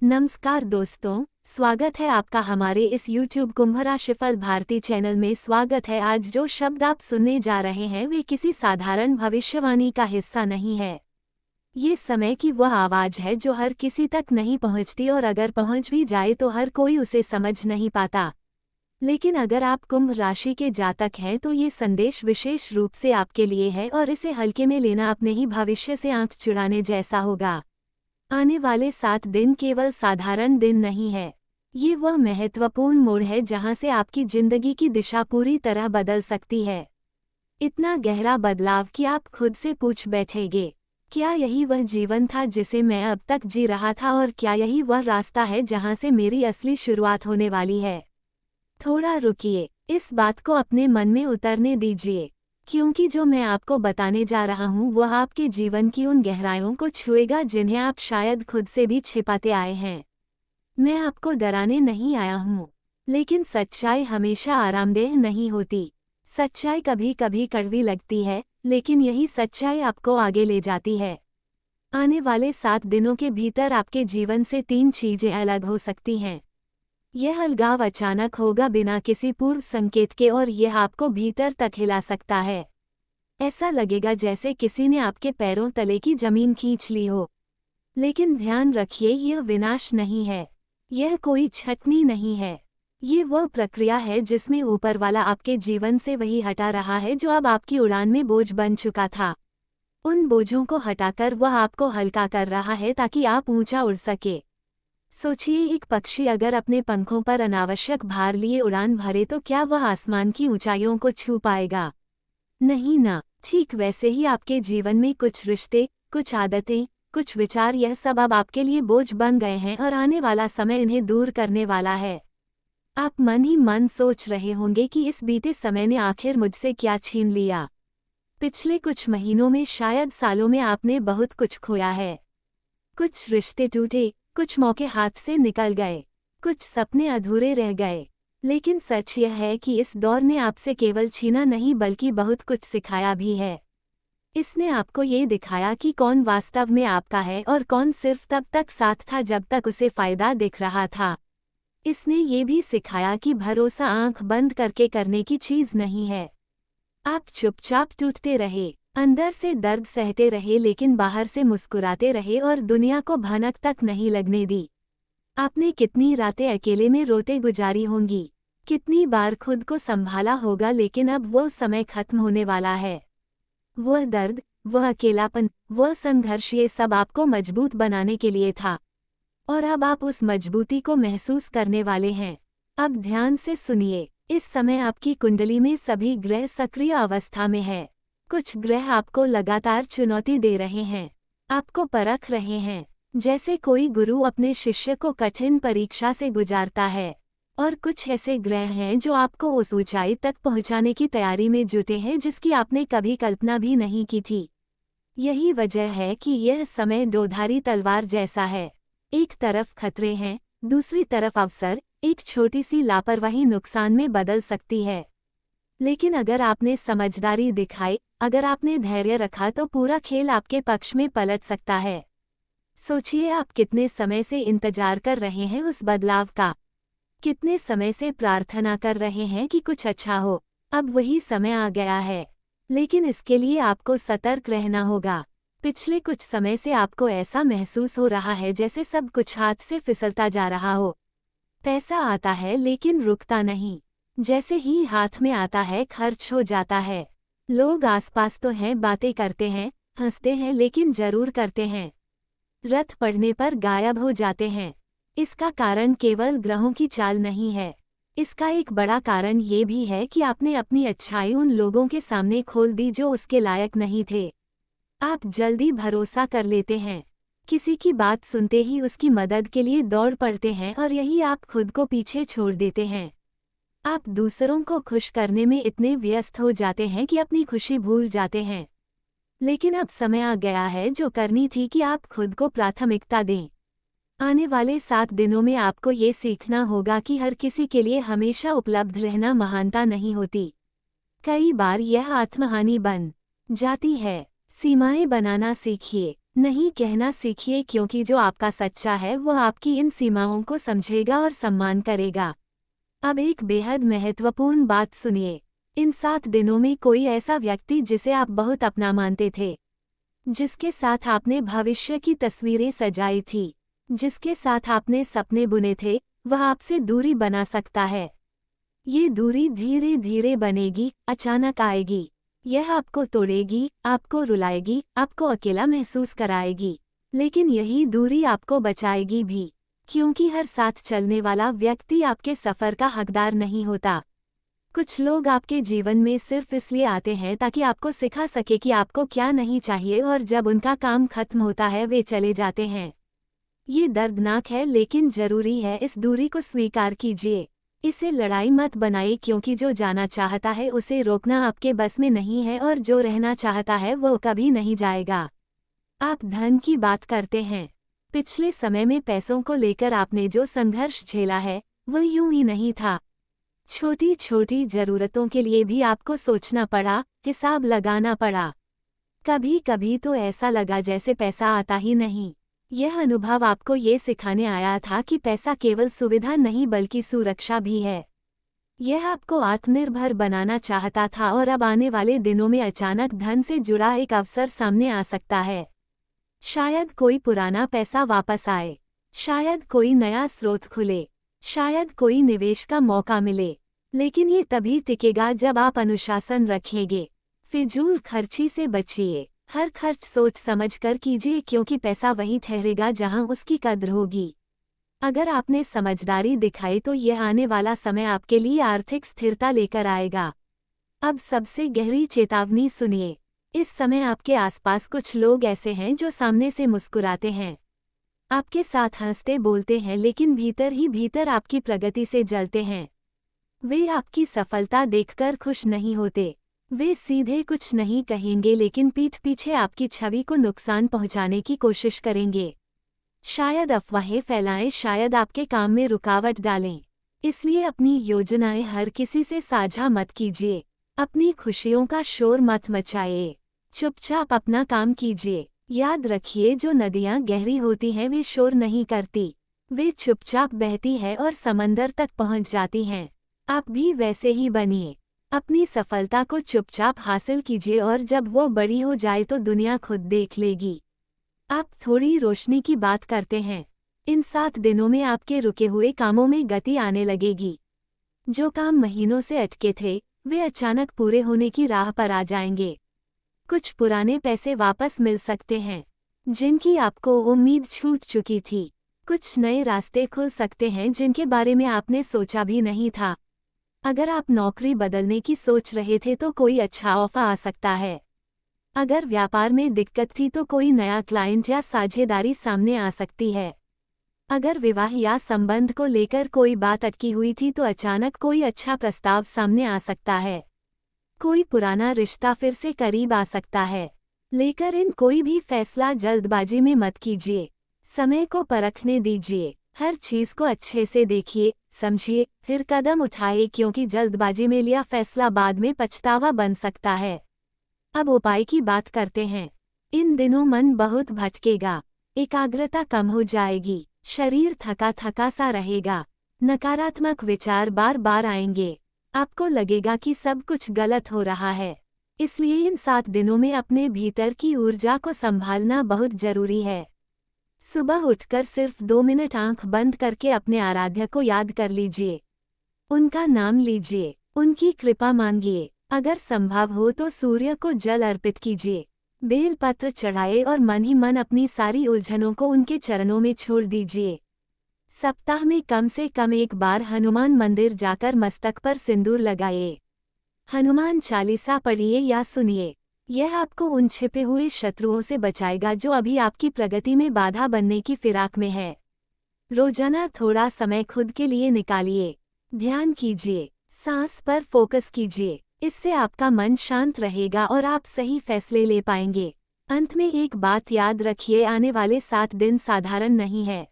नमस्कार दोस्तों, स्वागत है आपका हमारे इस YouTube कुंभ राशिफल भारती चैनल में। स्वागत है। आज जो शब्द आप सुनने जा रहे हैं वे किसी साधारण भविष्यवाणी का हिस्सा नहीं है। ये समय की वह आवाज़ है जो हर किसी तक नहीं पहुंचती और अगर पहुंच भी जाए तो हर कोई उसे समझ नहीं पाता। लेकिन अगर आप कुंभ राशि के जातक हैं तो ये संदेश विशेष रूप से आपके लिए है और इसे हल्के में लेना अपने ही भविष्य से आंख चुराने जैसा होगा। आने वाले 7 दिन केवल साधारण दिन नहीं है। ये वह महत्वपूर्ण मोड़ है जहां से आपकी जिंदगी की दिशा पूरी तरह बदल सकती है। इतना गहरा बदलाव कि आप खुद से पूछ बैठेंगे, क्या यही वह जीवन था जिसे मैं अब तक जी रहा था, और क्या यही वह रास्ता है जहां से मेरी असली शुरुआत होने वाली है। थोड़ा रुकिए, इस बात को अपने मन में उतरने दीजिए, क्योंकि जो मैं आपको बताने जा रहा हूँ वह आपके जीवन की उन गहराइयों को छुएगा जिन्हें आप शायद खुद से भी छिपाते आए हैं। मैं आपको डराने नहीं आया हूँ, लेकिन सच्चाई हमेशा आरामदेह नहीं होती। सच्चाई कभी कभी कड़वी लगती है, लेकिन यही सच्चाई आपको आगे ले जाती है। आने वाले 7 दिनों के भीतर आपके जीवन से 3 चीजें अलग हो सकती हैं। यह अलगाव अचानक होगा, बिना किसी पूर्व संकेत के, और यह आपको भीतर तक हिला सकता है। ऐसा लगेगा जैसे किसी ने आपके पैरों तले की जमीन खींच ली हो। लेकिन ध्यान रखिए, यह विनाश नहीं है, यह कोई छटनी नहीं है। ये वह प्रक्रिया है जिसमें ऊपर वाला आपके जीवन से वही हटा रहा है जो अब आपकी उड़ान में बोझ बन चुका था। उन बोझों को हटाकर वह आपको हल्का कर रहा है ताकि आप ऊंचा उड़ सके। सोचिए, एक पक्षी अगर अपने पंखों पर अनावश्यक भार लिए उड़ान भरे तो क्या वह आसमान की ऊंचाइयों को छू पाएगा? नहीं ना। ठीक वैसे ही आपके जीवन में कुछ रिश्ते, कुछ आदतें, कुछ विचार, यह सब अब आपके लिए बोझ बन गए हैं और आने वाला समय इन्हें दूर करने वाला है। आप मन ही मन सोच रहे होंगे कि इस बीते समय ने आखिर मुझसे क्या छीन लिया। पिछले कुछ महीनों में, शायद सालों में, आपने बहुत कुछ खोया है। कुछ रिश्ते टूटे, कुछ मौके हाथ से निकल गए, कुछ सपने अधूरे रह गए। लेकिन सच यह है कि इस दौर ने आपसे केवल छीना नहीं बल्कि बहुत कुछ सिखाया भी है। इसने आपको ये दिखाया कि कौन वास्तव में आपका है और कौन सिर्फ तब तक साथ था जब तक उसे फायदा दिख रहा था। इसने ये भी सिखाया कि भरोसा आंख बंद करके करने की चीज नहीं है। आप चुपचाप टूटते रहे, अंदर से दर्द सहते रहे, लेकिन बाहर से मुस्कुराते रहे और दुनिया को भनक तक नहीं लगने दी। आपने कितनी रातें अकेले में रोते गुजारी होंगी, कितनी बार खुद को संभाला होगा, लेकिन अब वो समय खत्म होने वाला है। वह दर्द, वह अकेलापन, वह संघर्ष, ये सब आपको मजबूत बनाने के लिए था, और अब आप उस मजबूती को महसूस करने वाले हैं। अब ध्यान से सुनिए, इस समय आपकी कुंडली में सभी ग्रह सक्रिय अवस्था में है। कुछ ग्रह आपको लगातार चुनौती दे रहे हैं, आपको परख रहे हैं, जैसे कोई गुरु अपने शिष्य को कठिन परीक्षा से गुजारता है। और कुछ ऐसे ग्रह हैं जो आपको उस ऊंचाई तक पहुंचाने की तैयारी में जुटे हैं जिसकी आपने कभी कल्पना भी नहीं की थी। यही वजह है कि यह समय दोधारी तलवार जैसा है। एक तरफ खतरे हैं, दूसरी तरफ अवसर। एक छोटी सी लापरवाही नुकसान में बदल सकती है, लेकिन अगर आपने समझदारी दिखाई, अगर आपने धैर्य रखा, तो पूरा खेल आपके पक्ष में पलट सकता है। सोचिए, आप कितने समय से इंतजार कर रहे हैं उस बदलाव का, कितने समय से प्रार्थना कर रहे हैं कि कुछ अच्छा हो। अब वही समय आ गया है, लेकिन इसके लिए आपको सतर्क रहना होगा। पिछले कुछ समय से आपको ऐसा महसूस हो रहा है जैसे सब कुछ हाथ से फिसलता जा रहा हो। पैसा आता है लेकिन रुकता नहीं, जैसे ही हाथ में आता है खर्च हो जाता है। लोग आसपास तो हैं, बातें करते हैं, हंसते हैं, लेकिन जरूर करते हैं, रथ पड़ने पर गायब हो जाते हैं। इसका कारण केवल ग्रहों की चाल नहीं है, इसका एक बड़ा कारण ये भी है कि आपने अपनी अच्छाई उन लोगों के सामने खोल दी जो उसके लायक नहीं थे। आप जल्दी भरोसा कर लेते हैं, किसी की बात सुनते ही उसकी मदद के लिए दौड़ पड़ते हैं, और यही आप खुद को पीछे छोड़ देते हैं। आप दूसरों को खुश करने में इतने व्यस्त हो जाते हैं कि अपनी खुशी भूल जाते हैं। लेकिन अब समय आ गया है जो करनी थी कि आप खुद को प्राथमिकता दें। आने वाले 7 दिनों में आपको ये सीखना होगा कि हर किसी के लिए हमेशा उपलब्ध रहना महानता नहीं होती। कई बार यह आत्महानि बन जाती है। सीमाएं बनाना सीखिए, नहीं कहना सीखिए, क्योंकि जो आपका सच्चा है वो आपकी इन सीमाओं को समझेगा और सम्मान करेगा। अब एक बेहद महत्वपूर्ण बात सुनिए। इन 7 दिनों में कोई ऐसा व्यक्ति जिसे आप बहुत अपना मानते थे, जिसके साथ आपने भविष्य की तस्वीरें सजाई थी, जिसके साथ आपने सपने बुने थे, वह आपसे दूरी बना सकता है। ये दूरी धीरे धीरे बनेगी, अचानक आएगी। यह आपको तोड़ेगी, आपको रुलाएगी, आपको अकेला महसूस कराएगी। लेकिन यही दूरी आपको बचाएगी भी, क्योंकि हर साथ चलने वाला व्यक्ति आपके सफ़र का हकदार नहीं होता। कुछ लोग आपके जीवन में सिर्फ इसलिए आते हैं ताकि आपको सिखा सके कि आपको क्या नहीं चाहिए, और जब उनका काम खत्म होता है वे चले जाते हैं। ये दर्दनाक है लेकिन जरूरी है। इस दूरी को स्वीकार कीजिए। इसे लड़ाई मत बनाइए, क्योंकि जो जाना चाहता है उसे रोकना आपके बस में नहीं है, और जो रहना चाहता है वो कभी नहीं जाएगा। आप धन की बात करते हैं। पिछले समय में पैसों को लेकर आपने जो संघर्ष झेला है वो यूं ही नहीं था। छोटी छोटी जरूरतों के लिए भी आपको सोचना पड़ा, हिसाब लगाना पड़ा। कभी कभी तो ऐसा लगा जैसे पैसा आता ही नहीं। यह अनुभव आपको ये सिखाने आया था कि पैसा केवल सुविधा नहीं बल्कि सुरक्षा भी है। यह आपको आत्मनिर्भर बनाना चाहता था, और अब आने वाले दिनों में अचानक धन से जुड़ा एक अवसर सामने आ सकता है। शायद कोई पुराना पैसा वापस आए, शायद कोई नया स्रोत खुले, शायद कोई निवेश का मौका मिले। लेकिन ये तभी टिकेगा जब आप अनुशासन रखेंगे। फिजूल खर्ची से बचिए। हर खर्च सोच समझ कर कीजिए, क्योंकि पैसा वहीं ठहरेगा जहां उसकी कद्र होगी। अगर आपने समझदारी दिखाई तो यह आने वाला समय आपके लिए आर्थिक स्थिरता लेकर आएगा। अब सबसे गहरी चेतावनी सुनिए। इस समय आपके आसपास कुछ लोग ऐसे हैं जो सामने से मुस्कुराते हैं, आपके साथ हंसते बोलते हैं, लेकिन भीतर ही भीतर आपकी प्रगति से जलते हैं। वे आपकी सफलता देखकर खुश नहीं होते। वे सीधे कुछ नहीं कहेंगे, लेकिन पीठ पीछे आपकी छवि को नुकसान पहुंचाने की कोशिश करेंगे। शायद अफवाहें फैलाएं, शायद आपके काम में रुकावट डालें। इसलिए अपनी योजनाएं हर किसी से साझा मत कीजिए। अपनी खुशियों का शोर मत मचाइए। चुपचाप अपना काम कीजिए। याद रखिए, जो नदियां गहरी होती हैं वे शोर नहीं करती, वे चुपचाप बहती है और समंदर तक पहुंच जाती हैं। आप भी वैसे ही बनिए। अपनी सफलता को चुपचाप हासिल कीजिए, और जब वो बड़ी हो जाए तो दुनिया खुद देख लेगी। आप थोड़ी रोशनी की बात करते हैं। इन 7 दिनों में आपके रुके हुए कामों में गति आने लगेगी। जो काम महीनों से अटके थे वे अचानक पूरे होने की राह पर आ जाएंगे। कुछ पुराने पैसे वापस मिल सकते हैं जिनकी आपको उम्मीद छूट चुकी थी। कुछ नए रास्ते खुल सकते हैं जिनके बारे में आपने सोचा भी नहीं था। अगर आप नौकरी बदलने की सोच रहे थे तो कोई अच्छा ऑफर आ सकता है। अगर व्यापार में दिक्कत थी तो कोई नया क्लाइंट या साझेदारी सामने आ सकती है। अगर विवाह या संबंध को लेकर कोई बात अटकी हुई थी तो अचानक कोई अच्छा प्रस्ताव सामने आ सकता है। कोई पुराना रिश्ता फिर से करीब आ सकता है। लेकर इन कोई भी फैसला जल्दबाजी में मत कीजिए। समय को परखने दीजिए। हर चीज को अच्छे से देखिए, समझिए, फिर कदम उठाइए, क्योंकि जल्दबाजी में लिया फैसला बाद में पछतावा बन सकता है। अब उपाय की बात करते हैं। इन दिनों मन बहुत भटकेगा, एकाग्रता कम हो जाएगी, शरीर थका थका सा रहेगा, नकारात्मक विचार बार बार आएंगे, आपको लगेगा कि सब कुछ गलत हो रहा है। इसलिए इन 7 दिनों में अपने भीतर की ऊर्जा को संभालना बहुत जरूरी है। सुबह उठकर सिर्फ 2 मिनट आंख बंद करके अपने आराध्य को याद कर लीजिए। उनका नाम लीजिए, उनकी कृपा मांगिए। अगर संभव हो तो सूर्य को जल अर्पित कीजिए, बेलपत्र चढ़ाए और मन ही मन अपनी सारी उलझनों को उनके चरणों में छोड़ दीजिए। सप्ताह में कम से कम एक बार हनुमान मंदिर जाकर मस्तक पर सिंदूर लगाइए। हनुमान चालीसा पढ़िए या सुनिए। यह आपको उन छिपे हुए शत्रुओं से बचाएगा जो अभी आपकी प्रगति में बाधा बनने की फिराक में है। रोजाना थोड़ा समय खुद के लिए निकालिए। ध्यान कीजिए, सांस पर फोकस कीजिए। इससे आपका मन शांत रहेगा और आप सही फैसले ले पाएंगे। अंत में एक बात याद रखिए, आने वाले 7 दिन साधारण नहीं है।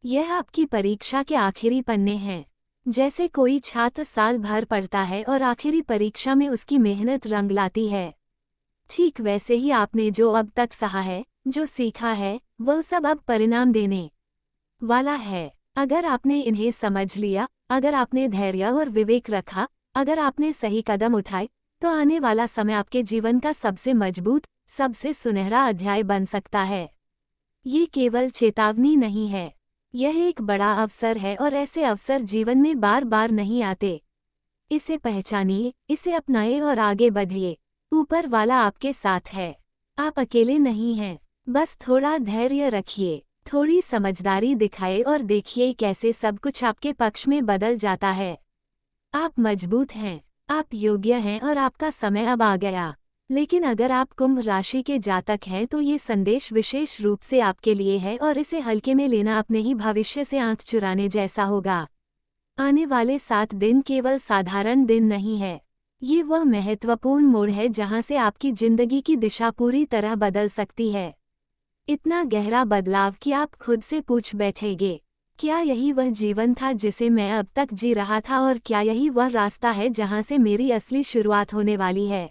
यह आपकी परीक्षा के आखिरी पन्ने हैं। जैसे कोई छात्र साल भर पढ़ता है और आखिरी परीक्षा में उसकी मेहनत रंग लाती है, ठीक वैसे ही आपने जो अब तक सहा है जो सीखा है वो सब अब परिणाम देने वाला है। अगर आपने इन्हें समझ लिया, अगर आपने धैर्य और विवेक रखा, अगर आपने सही कदम उठाए, तो आने वाला समय आपके जीवन का सबसे मजबूत, सबसे सुनहरा अध्याय बन सकता है। ये केवल चेतावनी नहीं है, यह एक बड़ा अवसर है और ऐसे अवसर जीवन में बार बार नहीं आते। इसे पहचानिए, इसे अपनाए और आगे बढ़िए। ऊपर वाला आपके साथ है, आप अकेले नहीं हैं। बस थोड़ा धैर्य रखिए, थोड़ी समझदारी दिखाए और देखिए कैसे सब कुछ आपके पक्ष में बदल जाता है। आप मजबूत हैं, आप योग्य हैं और आपका समय अब आ गया। लेकिन अगर आप कुंभ राशि के जातक हैं तो ये संदेश विशेष रूप से आपके लिए है और इसे हल्के में लेना अपने ही भविष्य से आंख चुराने जैसा होगा। आने वाले 7 दिन केवल साधारण दिन नहीं है, ये वह महत्वपूर्ण मोड़ है जहां से आपकी जिंदगी की दिशा पूरी तरह बदल सकती है। इतना गहरा बदलाव कि आप खुद से पूछ बैठेंगे, क्या यही वह जीवन था जिसे मैं अब तक जी रहा था, और क्या यही वह रास्ता है जहां से मेरी असली शुरुआत होने वाली है।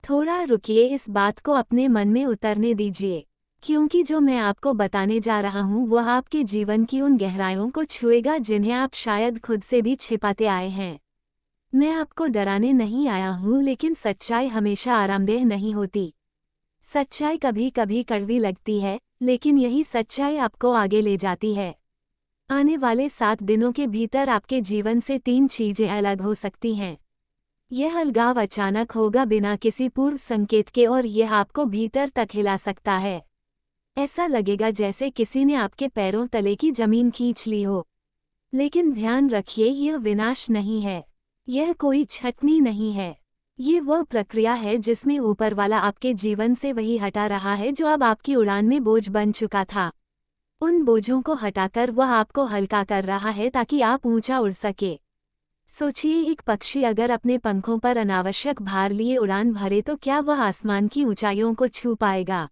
थोड़ा रुकिए, इस बात को अपने मन में उतरने दीजिए, क्योंकि जो मैं आपको बताने जा रहा हूँ वह आपके जीवन की उन गहराइयों को छुएगा जिन्हें आप शायद खुद से भी छिपाते आए हैं। मैं आपको डराने नहीं आया हूँ, लेकिन सच्चाई हमेशा आरामदेह नहीं होती। सच्चाई कभी कभी कड़वी लगती है, लेकिन यही सच्चाई आपको आगे ले जाती है। आने वाले 7 दिनों के भीतर आपके जीवन से 3 चीजें अलग हो सकती हैं। यह अलगाव अचानक होगा, बिना किसी पूर्व संकेत के, और यह आपको भीतर तक हिला सकता है। ऐसा लगेगा जैसे किसी ने आपके पैरों तले की जमीन खींच ली हो। लेकिन ध्यान रखिए, यह विनाश नहीं है, यह कोई छटनी नहीं है। ये वह प्रक्रिया है जिसमें ऊपर वाला आपके जीवन से वही हटा रहा है जो अब आपकी उड़ान में बोझ बन चुका था। उन बोझों को हटाकर वह आपको हल्का कर रहा है ताकि आप ऊंचा उड़ सके। सोचिए, एक पक्षी अगर अपने पंखों पर अनावश्यक भार लिए उड़ान भरे तो क्या वह आसमान की ऊंचाइयों को छू पाएगा?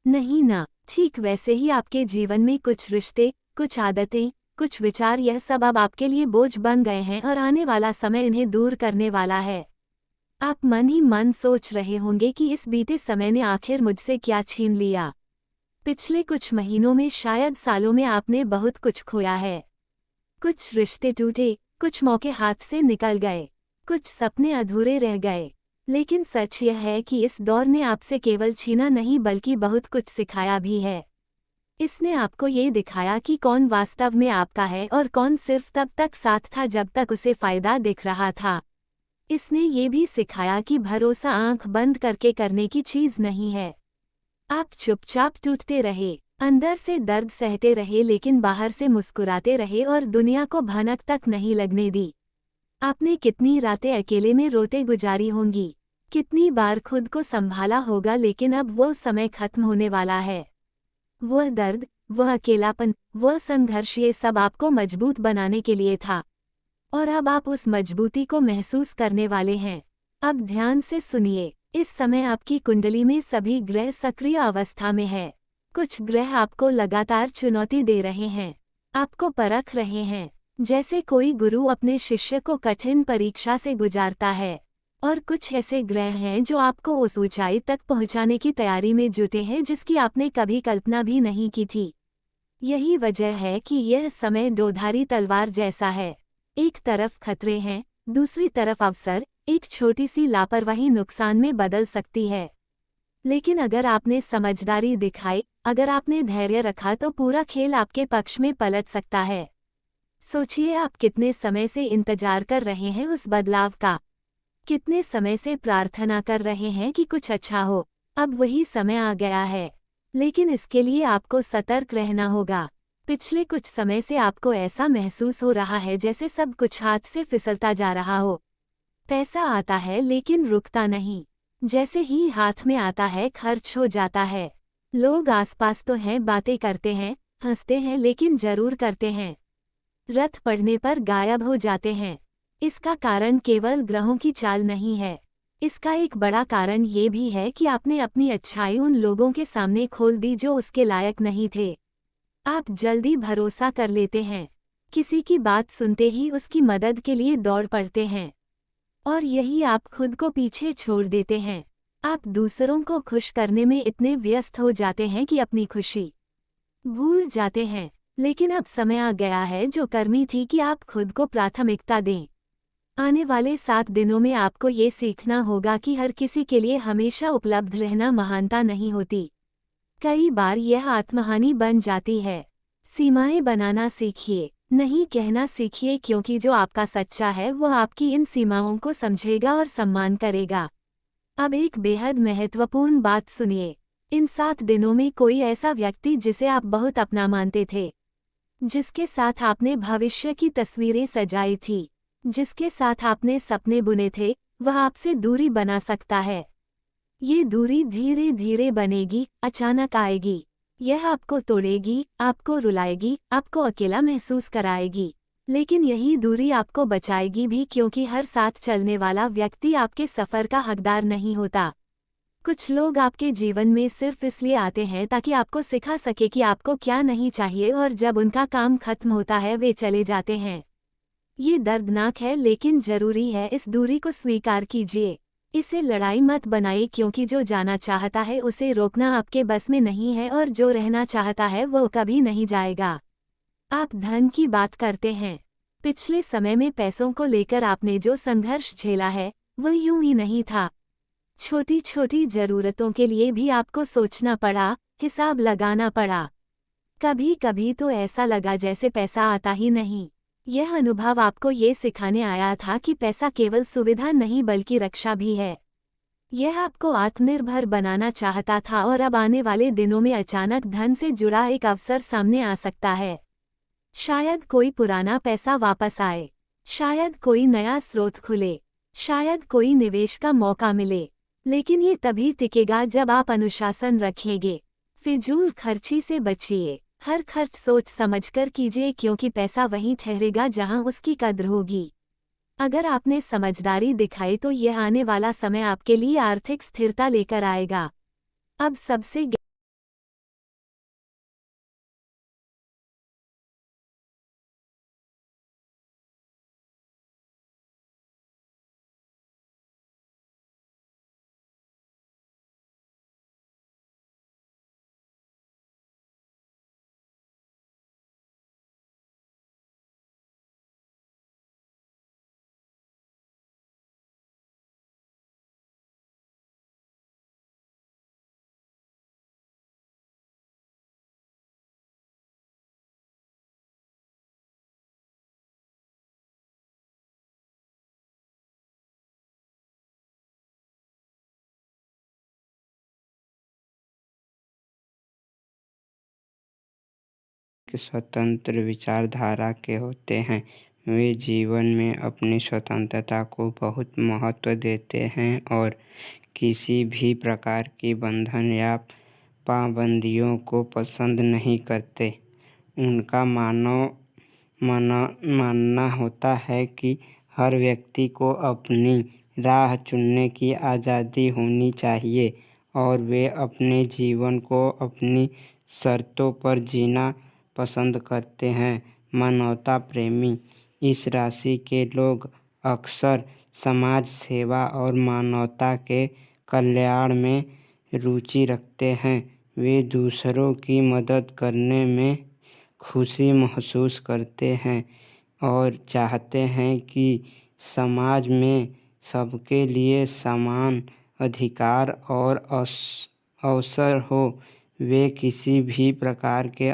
नहीं ना। ठीक वैसे ही आपके जीवन में कुछ रिश्ते, कुछ आदतें, कुछ विचार, यह सब अब आपके लिए बोझ बन गए हैं और आने वाला समय इन्हें दूर करने वाला है। आप मन ही मन सोच रहे होंगे कि इस बीते समय ने आखिर मुझसे क्या छीन लिया। पिछले कुछ महीनों में, शायद सालों में, आपने बहुत कुछ खोया है। कुछ रिश्ते टूटे, कुछ मौके हाथ से निकल गए, कुछ सपने अधूरे रह गए। लेकिन सच यह है कि इस दौर ने आपसे केवल छीना नहीं बल्कि बहुत कुछ सिखाया भी है। इसने आपको ये दिखाया कि कौन वास्तव में आपका है और कौन सिर्फ तब तक साथ था जब तक उसे फायदा दिख रहा था। इसने ये भी सिखाया कि भरोसा आंख बंद करके करने की चीज नहीं है। आप चुपचाप टूटते रहे, अंदर से दर्द सहते रहे, लेकिन बाहर से मुस्कुराते रहे और दुनिया को भनक तक नहीं लगने दी। आपने कितनी रातें अकेले में रोते गुजारी होंगी, कितनी बार खुद को संभाला होगा, लेकिन अब वो समय खत्म होने वाला है। वह दर्द, वह अकेलापन, वह संघर्ष, ये सब आपको मजबूत बनाने के लिए था। और अब आप उस मजबूती को महसूस करने वाले हैं। अब ध्यान से सुनिए, इस समय आपकी कुंडली में सभी ग्रह सक्रिय अवस्था में है। कुछ ग्रह आपको लगातार चुनौती दे रहे हैं, आपको परख रहे हैं, जैसे कोई गुरु अपने शिष्य को कठिन परीक्षा से गुजारता है। और कुछ ऐसे ग्रह हैं जो आपको उस ऊंचाई तक पहुंचाने की तैयारी में जुटे हैं जिसकी आपने कभी कल्पना भी नहीं की थी। यही वजह है कि यह समय दोधारी तलवार जैसा है। एक तरफ खतरे हैं, दूसरी तरफ अवसर। एक छोटी सी लापरवाही नुकसान में बदल सकती है, लेकिन अगर आपने समझदारी दिखाई, अगर आपने धैर्य रखा, तो पूरा खेल आपके पक्ष में पलट सकता है। सोचिए, आप कितने समय से इंतजार कर रहे हैं उस बदलाव का, कितने समय से प्रार्थना कर रहे हैं कि कुछ अच्छा हो। अब वही समय आ गया है, लेकिन इसके लिए आपको सतर्क रहना होगा। पिछले कुछ समय से आपको ऐसा महसूस हो रहा है जैसे सब कुछ हाथ से फिसलता जा रहा हो। पैसा आता है लेकिन रुकता नहीं, जैसे ही हाथ में आता है खर्च हो जाता है। लोग आसपास तो हैं, बातें करते हैं, हंसते हैं, लेकिन जरूर करते हैं, रथ पड़ने पर गायब हो जाते हैं। इसका कारण केवल ग्रहों की चाल नहीं है, इसका एक बड़ा कारण ये भी है कि आपने अपनी अच्छाई उन लोगों के सामने खोल दी जो उसके लायक नहीं थे। आप जल्दी भरोसा कर लेते हैं, किसी की बात सुनते ही उसकी मदद के लिए दौड़ पड़ते हैं, और यही आप खुद को पीछे छोड़ देते हैं। आप दूसरों को खुश करने में इतने व्यस्त हो जाते हैं कि अपनी खुशी भूल जाते हैं। लेकिन अब समय आ गया है जो कर्मी थी कि आप खुद को प्राथमिकता दें। आने वाले 7 दिनों में आपको ये सीखना होगा कि हर किसी के लिए हमेशा उपलब्ध रहना महानता नहीं होती। कई बार यह आत्महानि बन जाती है। सीमाएं बनाना सीखिए, नहीं कहना सीखिए, क्योंकि जो आपका सच्चा है वो आपकी इन सीमाओं को समझेगा और सम्मान करेगा। अब एक बेहद महत्वपूर्ण बात सुनिए। इन 7 दिनों में कोई ऐसा व्यक्ति जिसे आप बहुत अपना मानते थे, जिसके साथ आपने भविष्य की तस्वीरें सजाई थी, जिसके साथ आपने सपने बुने थे, वह आपसे दूरी बना सकता है। ये दूरी धीरे धीरे बनेगी, अचानक आएगी। यह आपको तोड़ेगी, आपको रुलाएगी, आपको अकेला महसूस कराएगी। लेकिन यही दूरी आपको बचाएगी भी, क्योंकि हर साथ चलने वाला व्यक्ति आपके सफ़र का हकदार नहीं होता। कुछ लोग आपके जीवन में सिर्फ इसलिए आते हैं ताकि आपको सिखा सके कि आपको क्या नहीं चाहिए, और जब उनका काम खत्म होता है वे चले जाते हैं। ये दर्दनाक है लेकिन जरूरी है। इस दूरी को स्वीकार कीजिए। इसे लड़ाई मत बनाइए, क्योंकि जो जाना चाहता है उसे रोकना आपके बस में नहीं है, और जो रहना चाहता है वो कभी नहीं जाएगा। आप धन की बात करते हैं। पिछले समय में पैसों को लेकर आपने जो संघर्ष झेला है वो यूं ही नहीं था। छोटी छोटी जरूरतों के लिए भी आपको सोचना पड़ा, हिसाब लगाना पड़ा। कभी कभी तो ऐसा लगा जैसे पैसा आता ही नहीं। यह अनुभव आपको ये सिखाने आया था कि पैसा केवल सुविधा नहीं बल्कि रक्षा भी है। यह आपको आत्मनिर्भर बनाना चाहता था, और अब आने वाले दिनों में अचानक धन से जुड़ा एक अवसर सामने आ सकता है। शायद कोई पुराना पैसा वापस आए, शायद कोई नया स्रोत खुले, शायद कोई निवेश का मौका मिले। लेकिन ये तभी टिकेगा जब आप अनुशासन रखेंगे। फिजूल खर्ची से बचिए। हर खर्च सोच समझकर कीजिए, क्योंकि पैसा वहीं ठहरेगा जहां उसकी कद्र होगी। अगर आपने समझदारी दिखाई तो यह आने वाला समय आपके लिए आर्थिक स्थिरता लेकर आएगा। अब सबसे स्वतंत्र विचारधारा के होते हैं। वे जीवन में अपनी स्वतंत्रता को बहुत महत्व देते हैं और किसी भी प्रकार की बंधन या पाबंदियों को पसंद नहीं करते। उनका मानना होता है कि हर व्यक्ति को अपनी राह चुनने की आज़ादी होनी चाहिए और वे अपने जीवन को अपनी शर्तों पर जीना पसंद करते हैं। मानवता प्रेमी इस राशि के लोग अक्सर समाज सेवा और मानवता के कल्याण में रुचि रखते हैं। वे दूसरों की मदद करने में खुशी महसूस करते हैं और चाहते हैं कि समाज में सबके लिए समान अधिकार और अवसर हो। वे किसी भी प्रकार के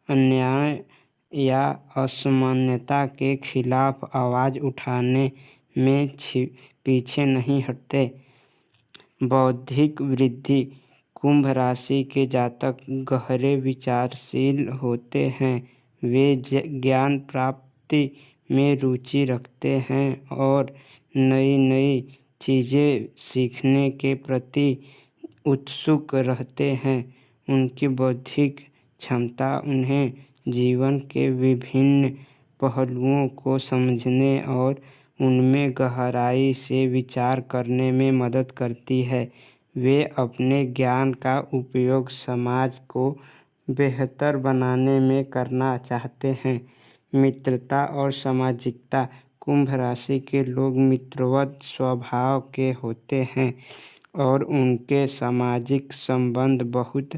अन्याय या असमानता के खिलाफ आवाज़ उठाने में पीछे नहीं हटते। बौद्धिक वृद्धि कुंभ राशि के जातक गहरे विचारशील होते हैं। वे ज्ञान प्राप्ति में रुचि रखते हैं और नई नई चीज़ें सीखने के प्रति उत्सुक रहते हैं। उनकी बौद्धिक क्षमता उन्हें जीवन के विभिन्न पहलुओं को समझने और उनमें गहराई से विचार करने में मदद करती है। वे अपने ज्ञान का उपयोग समाज को बेहतर बनाने में करना चाहते हैं। मित्रता और सामाजिकता कुंभ राशि के लोग मित्रवत स्वभाव के होते हैं और उनके सामाजिक संबंध बहुत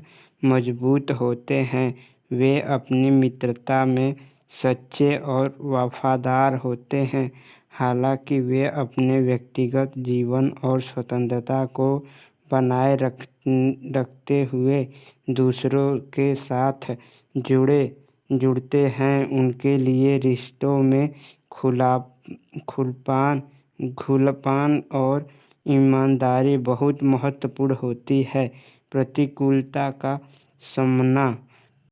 मजबूत होते हैं। वे अपनी मित्रता में सच्चे और वफादार होते हैं। हालांकि वे अपने व्यक्तिगत जीवन और स्वतंत्रता को बनाए रखते हुए दूसरों के साथ जुड़ते हैं। उनके लिए रिश्तों में खुलापन और ईमानदारी बहुत महत्वपूर्ण होती है। प्रतिकूलता का सामना